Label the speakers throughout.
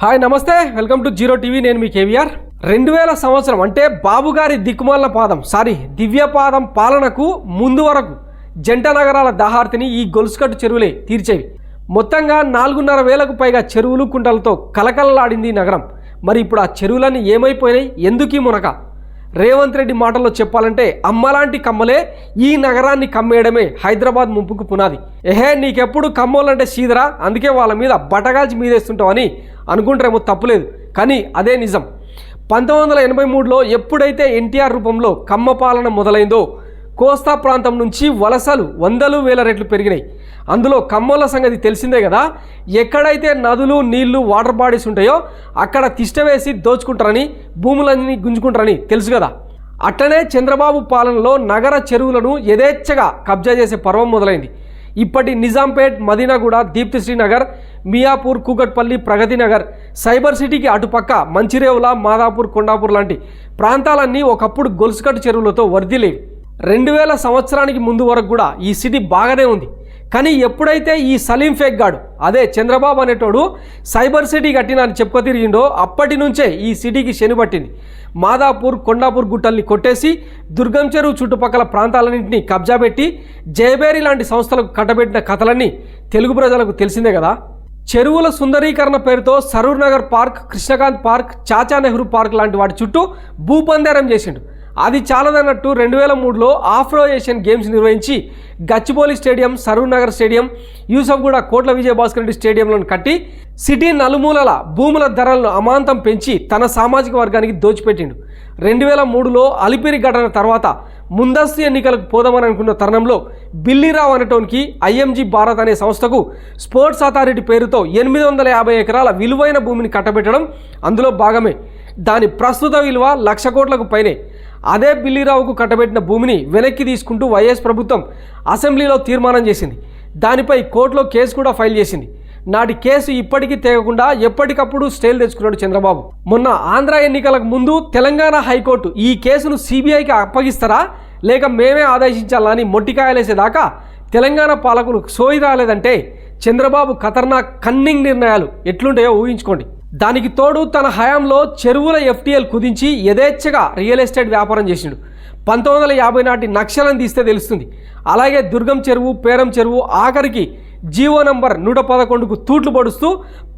Speaker 1: Hi నమస్తే, welcome to zero TV. నేను మీ కేవీఆర్. 2000 సంవత్సరం అంటే బాబుగారి దిక్కుమాల పాదం దివ్యపాదం పాలనకు ముందు వరకు జంట నగరాల దాహార్తిని ఈ గొలుసుకట్టు చెరువులే తీర్చేవి. మొత్తంగా 4,500 పైగా చెరువులు కుంటలతో కలకలలాడింది ఈ నగరం. మరి ఇప్పుడు ఆ చెరువులన్నీ ఏమైపోయినాయి, ఎందుకీ మునక? రేవంత్ రెడ్డి మాటల్లో చెప్పాలంటే అమ్మలాంటి కమ్మలే ఈ నగరాన్ని కమ్మేయడమే హైదరాబాద్ ముంపుకు పునాది. నీకెప్పుడు కమ్మోలంటే సీదరా, అందుకే వాళ్ళ మీద బటగాల్చి మీదేస్తుంటావని అనుకుంటారేమో తప్పులేదు, కానీ అదే నిజం. 1983లో ఎప్పుడైతే ఎన్టీఆర్ రూపంలో కమ్మ పాలన మొదలైందో కోస్తా ప్రాంతం నుంచి వలసలు 100,000 రెట్లు పెరిగినాయి. అందులో కమ్మోళ్ళ సంగతి తెలిసిందే కదా. ఎక్కడైతే నదులు నీళ్లు వాటర్ బాడీస్ ఉంటాయో అక్కడ తిష్టవేసి దోచుకుంటారని, భూములన్నీ గుంజుకుంటారని తెలుసు కదా. అట్టనే చంద్రబాబు పాలనలో నగర చెరువులను యథేచ్ఛగా కబ్జా చేసే పర్వం మొదలైంది. ఇప్పటి నిజాంపేట్, మదీనాగూడ, దీప్తి శ్రీనగర్, మియాపూర్, కూకట్పల్లి, ప్రగతి నగర్, సైబర్ సిటీకి అటుపక్క మంచిరేవుల, మాదాపూర్, కొండాపూర్ లాంటి ప్రాంతాలన్నీ ఒకప్పుడు గొలుసుకట్టు చెరువులతో వర్ధిల్లేవి. 2000 సంవత్సరానికి ముందు వరకు కూడా ఈ సిటీ బాగానే ఉంది. కానీ ఎప్పుడైతే ఈ సలీం ఫేక్ గాడు, అదే చంద్రబాబు అనేటోడు సైబర్ సిటీ కట్టినా అని చెప్పుకో తిరిగిండో అప్పటి నుంచే ఈ సిటీకి శని పట్టింది. మాదాపూర్, కొండాపూర్ గుట్టల్ని కొట్టేసి దుర్గం చెరువు చుట్టుపక్కల ప్రాంతాలన్నింటినీ కబ్జా పెట్టి జయబేరి లాంటి సంస్థలకు కట్టబెట్టిన కథలన్నీ తెలుగు ప్రజలకు తెలిసిందే కదా. చెరువుల సుందరీకరణ పేరుతో Saroor Nagar park, Krishnakanth park, Chacha Nehru park లాంటి వాటి చుట్టూ భూపందేరం చేసిండు. అది చాలదన్నట్టు 2003లో ఆఫ్రో ఏషియన్ గేమ్స్ నిర్వహించి గచ్చిబౌలి స్టేడియం, సరూర్ నగర్ స్టేడియం, యూసఫ్గూడ కోట్ల విజయభాస్కర్ రెడ్డి స్టేడియంలను కట్టి సిటీ నలుమూలల భూముల ధరలను అమాంతం పెంచి తన సామాజిక వర్గానికి దోచిపెట్టిండు. 2003లో అలిపిరి ఘటన తర్వాత ముందస్తు ఎన్నికలకు పోదామని అనుకున్న తరుణంలో బిల్లీరావు అనేటోనికి ఐఎంజీ భారత్ అనే సంస్థకు స్పోర్ట్స్ అథారిటీ పేరుతో 850 ఎకరాల విలువైన భూమిని కట్టబెట్టడం అందులో భాగమే. దాని ప్రస్తుత విలువ 1,00,000 కోట్లకు పైనే. అదే బిల్లీరావుకు కట్టబెట్టిన భూమిని వెనక్కి తీసుకుంటూ వైఎస్ ప్రభుత్వం అసెంబ్లీలో తీర్మానం చేసింది. దానిపై కోర్టులో కేసు కూడా ఫైల్ చేసింది. నాటి కేసు ఇప్పటికీ తెగకుండా ఎప్పటికప్పుడు స్టేలు తెచ్చుకున్నాడు చంద్రబాబు. మొన్న ఆంధ్ర ఎన్నికలకు ముందు తెలంగాణ హైకోర్టు ఈ కేసును సిబిఐకి అప్పగిస్తారా లేక మేమే ఆదేశించాలని మొట్టికాయలేసేదాకా తెలంగాణ పాలకులు సోయి రాలేదంటే చంద్రబాబు ఖతర్నాక్ కన్నింగ్ నిర్ణయాలు ఎట్లుంటాయో ఊహించుకోండి. దానికి తోడు తన హయాంలో చెరువుల FTL కుదించి యథేచ్ఛగా రియల్ ఎస్టేట్ వ్యాపారం చేసిండు. 1950 నాటి నక్షలను తీస్తే తెలుస్తుంది. అలాగే దుర్గం చెరువు, పేరం చెరువు, ఆఖరికి జీవో నంబర్ 111కు తూట్లు పడుస్తూ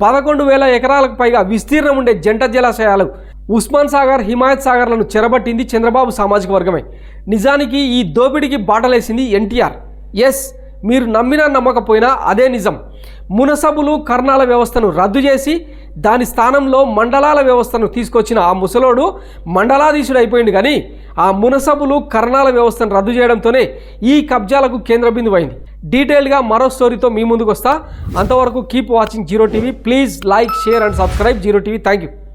Speaker 1: 11,000 ఎకరాలకు పైగా విస్తీర్ణం ఉండే జంట జలాశయాలు ఉస్మాన్ సాగర్, హిమాయత్ సాగర్లను చెరబట్టింది చంద్రబాబు సామాజిక వర్గమే. నిజానికి ఈ దోపిడీకి బాటలేసింది ఎన్టీఆర్. మీరు నమ్మినా నమ్మకపోయినా అదే నిజం. మునసబులు, కర్ణాల వ్యవస్థను రద్దు చేసి దాని స్థానంలో మండలాల వ్యవస్థను తీసుకొచ్చిన ఆ ముసలోడు మండలాధీశుడు అయిపోయింది. కానీ ఆ మునసబులు, కర్ణాల వ్యవస్థను రద్దు చేయడంతోనే ఈ కబ్జాలకు కేంద్ర బిందువు అయింది. డీటెయిల్గా మరో స్టోరీతో మీ ముందుకు వస్తా. అంతవరకు keep watching zero TV. Please like, share and subscribe zero TV. Thank you.